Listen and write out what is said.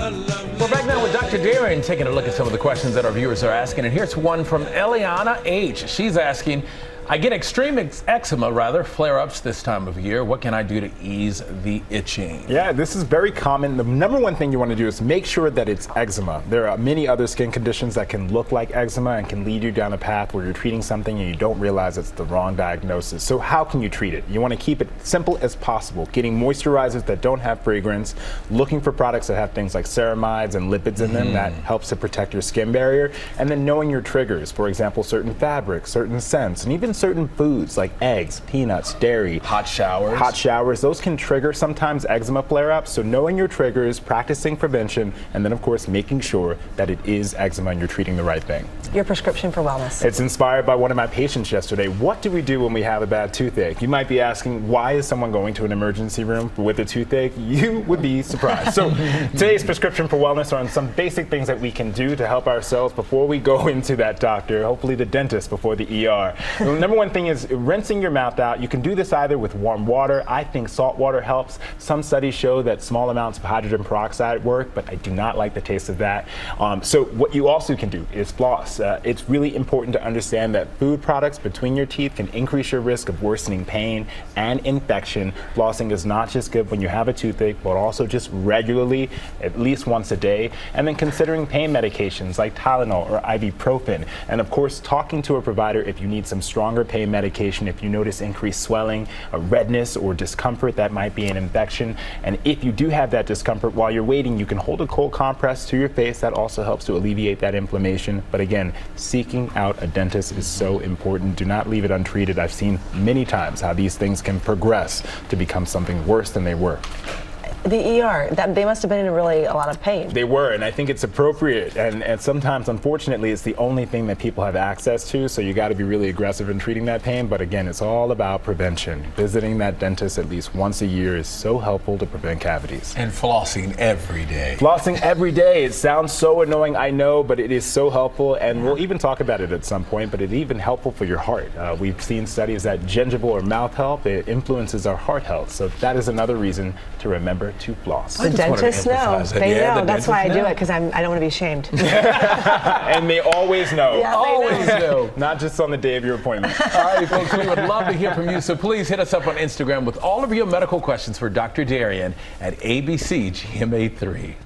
We're back now with Dr. Darien, taking a look at some of the questions that our viewers are asking. And here's one from Eliana H. She's asking, I get extreme eczema, flare-ups this time of year. What can I do to ease the itching? Yeah, this is very common. The number one thing you want to do is make sure that it's eczema. There are many other skin conditions that can look like eczema and can lead you down a path where you're treating something and you don't realize it's the wrong diagnosis. So how can you treat it? You want to keep it simple as possible. Getting moisturizers that don't have fragrance, looking for products that have things like ceramides and lipids in them that helps to protect your skin barrier, and then knowing your triggers. For example, certain fabrics, certain scents, and even certain foods like eggs, peanuts, dairy. Hot showers. Hot showers, those can trigger sometimes eczema flare-ups. So knowing your triggers, practicing prevention, and then of course making sure that it is eczema and you're treating the right thing. Your prescription for wellness. It's inspired by one of my patients yesterday. What do we do when we have a bad toothache? You might be asking, why is someone going to an emergency room with a toothache? You would be surprised. So today's prescription for wellness are on some basic things that we can do to help ourselves before we go into that doctor, hopefully the dentist before the ER. The number one thing is rinsing your mouth out. You can do this either with warm water. I think salt water helps. Some studies show that small amounts of hydrogen peroxide work, but I do not like the taste of that. So what you also can do is floss. It's really important to understand that food products between your teeth can increase your risk of worsening pain and infection. Flossing is not just good when you have a toothache, but also just regularly, at least once a day. And then considering pain medications like Tylenol or ibuprofen. And of course, talking to a provider if you need some stronger pain medication, if you notice increased swelling, redness, or discomfort, that might be an infection. And if you do have that discomfort while you're waiting, you can hold a cold compress to your face. That also helps to alleviate that inflammation. But again, seeking out a dentist is so important. Do not leave it untreated. I've seen many times how these things can progress to become something worse than they were. The ER, they must have been in a lot of pain. They were, and I think it's appropriate. And sometimes, unfortunately, it's the only thing that people have access to, so you got to be really aggressive in treating that pain. But again, it's all about prevention. Visiting that dentist at least once a year is so helpful to prevent cavities. And flossing every day. Flossing every day. It sounds so annoying, I know, but it is so helpful. And we'll even talk about it at some point, but it's even helpful for your heart. We've seen studies that gingival or mouth health, it influences our heart health. So that is another reason to remember to floss. The dentists know. They know. That's why I do it, because I don't want to be ashamed. And they always know. Yeah, always know. Not just on the day of your appointment. All right, folks, we would love to hear from you. So please hit us up on Instagram with all of your medical questions for Dr. Darien at ABCGMA3.